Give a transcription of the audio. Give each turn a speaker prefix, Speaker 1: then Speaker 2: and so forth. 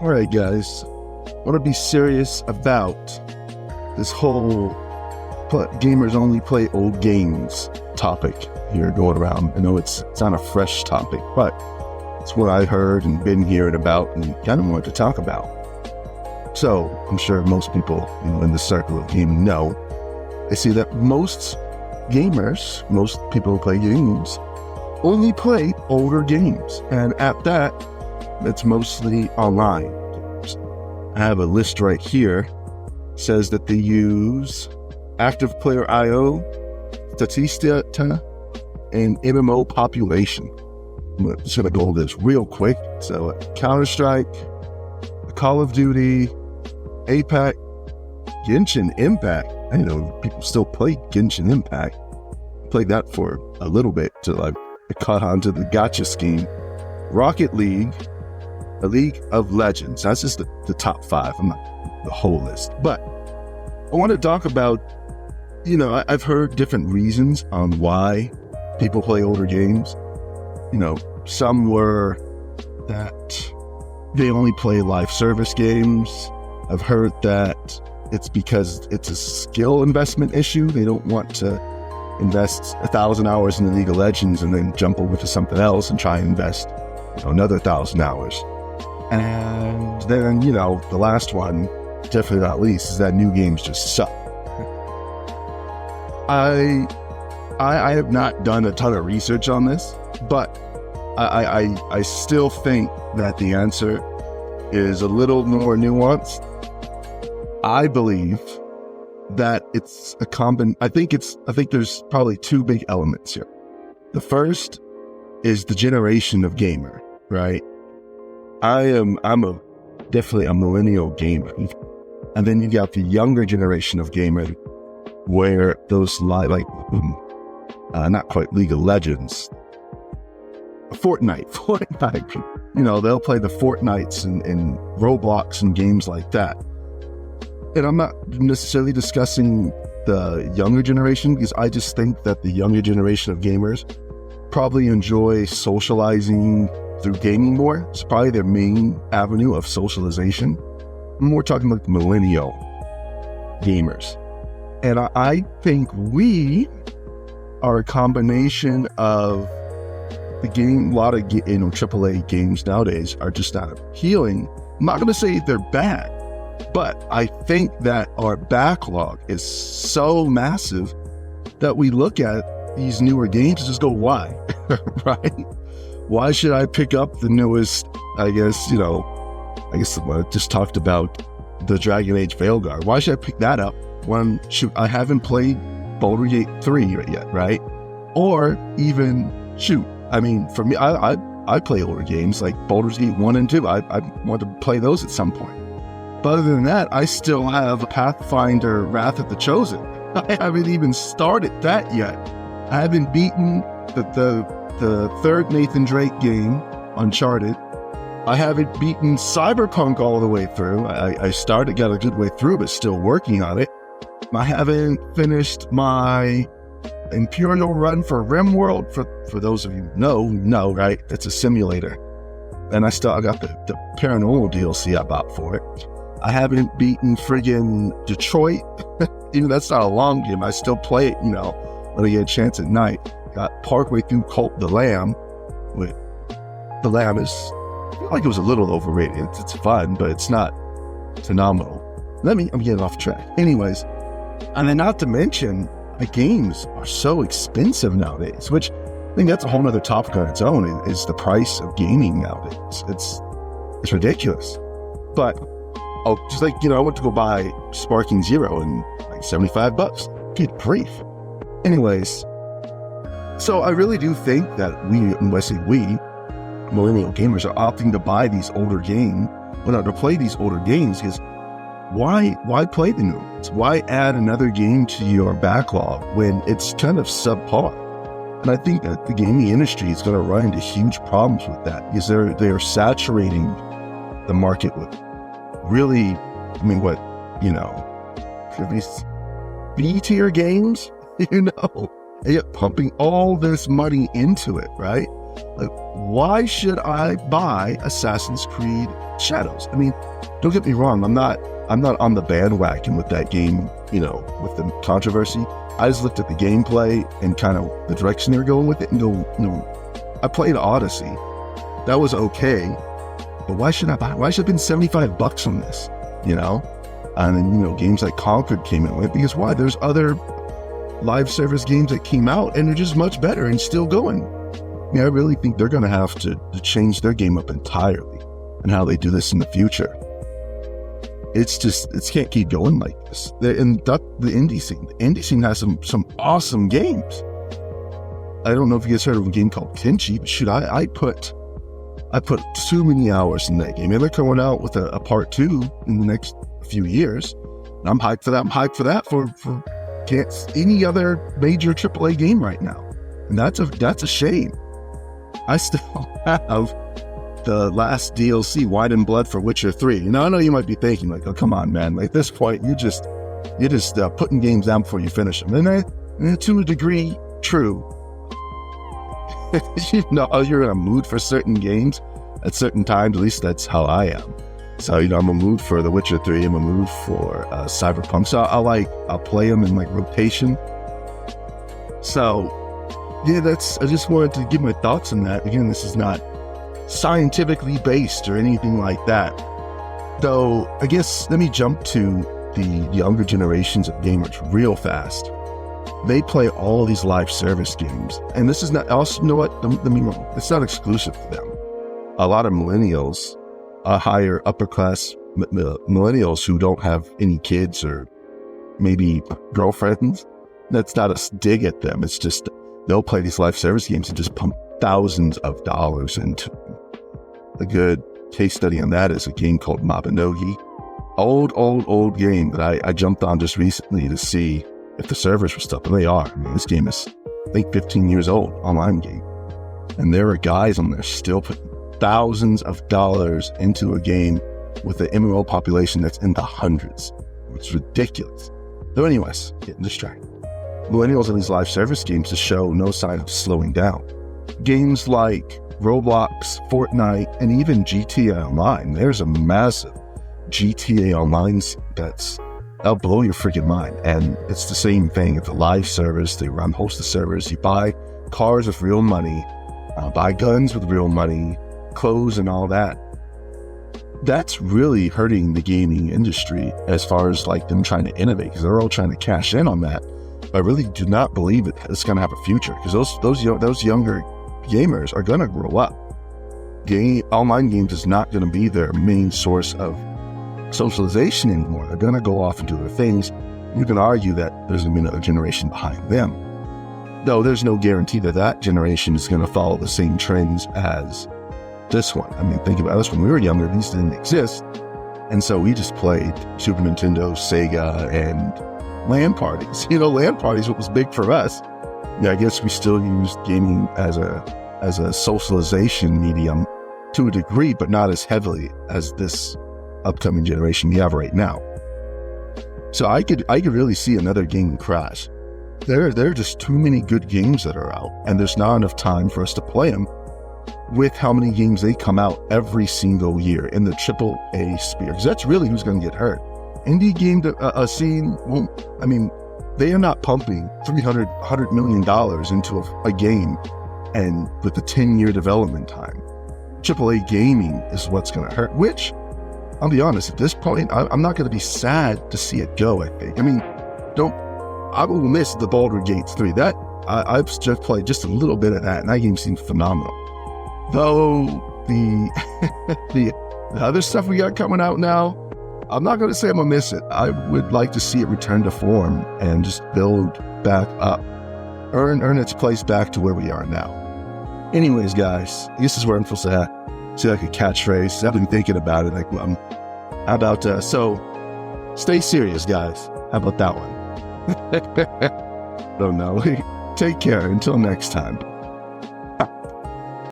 Speaker 1: All right, guys. I want to be serious about this whole gamers only play old games topic here going around. I know it's not a fresh topic, but it's what I heard and been hearing about and kind of wanted to talk about. So I'm sure most people in the circle of gaming know. They see that most gamers, most people who play games, only play older games. And at that, it's mostly online games. I have a list right here. It says that they use Active Player IO, Statista, and MMO population. I'm just going to go over this real quick. So Counter-Strike, Call of Duty, Apex, Genshin Impact. I know people still play Genshin Impact. I played that for a little bit till I caught on to the gacha scheme. Rocket League, a League of Legends. That's just the top 5. I'm not the whole list. But I want to talk about, I've heard different reasons on why people play older games. Some were that they only play live service games. I've heard that it's because it's a skill investment issue. They don't want to invest 1,000 hours in the League of Legends and then jump over to something else and try and invest another 1,000 hours. And then, the last one, definitely not least, is that new games just suck. I have not done a ton of research on this, but I still think that the answer is a little more nuanced. I believe that it's I think there's probably 2 big elements here. The first is the generation of gamer, right? I'm definitely a millennial gamer. And then you got the younger generation of gamer where those not quite League of Legends, Fortnite, they'll play the Fortnites and Roblox and games like that. And I'm not necessarily discussing the younger generation because I just think that the younger generation of gamers probably enjoy socializing through gaming more. It's probably their main avenue of socialization. I'm more talking about millennial gamers. And I think we are a combination of the game. A lot of AAA games nowadays are just not appealing. I'm not going to say they're bad, but I think that our backlog is so massive that we look at these newer games and just go, why? Right? Why should I pick up the newest, I guess I just talked about the Dragon Age Veilguard. Why should I pick that up when, I haven't played Baldur's Gate 3 yet, right? Or even, for me, I play older games like Baldur's Gate 1 and 2. I want to play those at some point. But other than that, I still have Pathfinder Wrath of the Chosen. I haven't even started that yet. I haven't beaten the third Nathan Drake game, Uncharted. I haven't beaten Cyberpunk all the way through. I started, got a good way through, but still working on it. I haven't finished my Imperial run for RimWorld. For those of you who know, right? It's a simulator. And I got the Paranormal DLC I bought for it. I haven't beaten friggin' Detroit. Even that's not a long game. I still play it, when I get a chance at night. Got partway through Cult the Lamb. The Lamb is, I feel like it was a little overrated. It's fun, but it's not phenomenal. I'm getting off track. Anyways, and then not to mention, the games are so expensive nowadays, which I think that's a whole other topic on its own, is the price of gaming nowadays. It's ridiculous. But, just like, I went to go buy Sparking Zero and like $75. Good grief. Anyways, so I really do think that we, millennial gamers, are opting to buy these older games, to play these older games, because why play the new ones? Why add another game to your backlog when it's kind of subpar? And I think that the gaming industry is going to run into huge problems with that because they're saturating the market with really, these B-tier games, and yet pumping all this money into it, right? Like, why should I buy Assassin's Creed Shadows? I mean, don't get me wrong. I'm not on the bandwagon with that game, with the controversy. I just looked at the gameplay and kind of the direction they were going with it and I played Odyssey. That was okay. But why should I buy? Why should I spend $75 on this? And then, games like Conquered came in with it because why? There's other live service games that came out and they're just much better and still going. I really think they're going to have to change their game up entirely and how they do this in the future. It can't keep going like this. The indie scene. The indie scene has some awesome games. I don't know if you guys heard of a game called Kenshi, but shoot, I put too many hours in that game. They're coming out with a part 2 in the next few years. And I'm hyped for that. I'm hyped for that for any other major AAA game right now. And that's a shame. I still have the last DLC, Wine and Blood for Witcher 3. I know you might be thinking like, oh, come on, man. Like, at this point, you're just putting games down before you finish them. And to a degree, true. You're in a mood for certain games at certain times. At least that's how I am. So, I'm a mood for The Witcher 3. I'm a mood for Cyberpunk. So I'll play them in like rotation. So, yeah, I just wanted to give my thoughts on that. Again, this is not scientifically based or anything like that. Though, I guess let me jump to the younger generations of gamers real fast. They play all of these live service games. And this is not, also, you know what? Let me wrong. It's not exclusive to them. A lot of millennials, higher upper class millennials who don't have any kids or maybe girlfriends, that's not a dig at them. It's just, they'll play these live service games and just pump thousands of dollars into them. A good case study on that is a game called Mabinogi. Old game that I jumped on just recently to see if the servers were still up, and they are. I mean, this game is, I think, 15 years old, online game. And there are guys on there still putting thousands of dollars into a game with an MMO population that's in the hundreds. It's ridiculous. So anyways, getting distracted. Millennials in these live service games just show no sign of slowing down. Games like Roblox, Fortnite, and even GTA Online. There's a massive GTA Online that'll blow your freaking mind. And it's the same thing. It's a live service. They host the servers. You buy cars with real money, buy guns with real money, clothes and all that. That's really hurting the gaming industry as far as like them trying to innovate, because they're all trying to cash in on that. But I really do not believe it's going to have a future, because those younger gamers are going to grow up. Online games is not going to be their main source of socialization anymore. They're going to go off and do their things. You can argue that there's going to be another generation behind them, though there's no guarantee that generation is going to follow the same trends as this one. I mean, think about us when we were younger, these didn't exist. And so we just played Super Nintendo, Sega, and LAN parties. LAN parties, what was big for us. Yeah, I guess we still used gaming as a socialization medium to a degree, but not as heavily as this upcoming generation we have right now. So I could really see another game crash. There are just too many good games that are out, and there's not enough time for us to play them with how many games they come out every single year in the AAA sphere. Because that's really who's going to get hurt. Indie game scene won't, I mean, they are not pumping $100 million into a game and with a 10-year development time. AAA gaming is what's going to hurt, which, I'll be honest, at this point, I'm not going to be sad to see it go, I think. I mean, I will miss the Baldur's Gate 3. I've just played just a little bit of that, and that game seems phenomenal. Though, the other stuff we got coming out now, I'm not going to say I'm going to miss it. I would like to see it return to form and just build back up. Earn its place back to where we are now. Anyways, guys, this is where I'm supposed to say like a catchphrase. I've been thinking about it. Like, how about, so stay serious, guys. How about that one? Don't know. Take care. Until next time.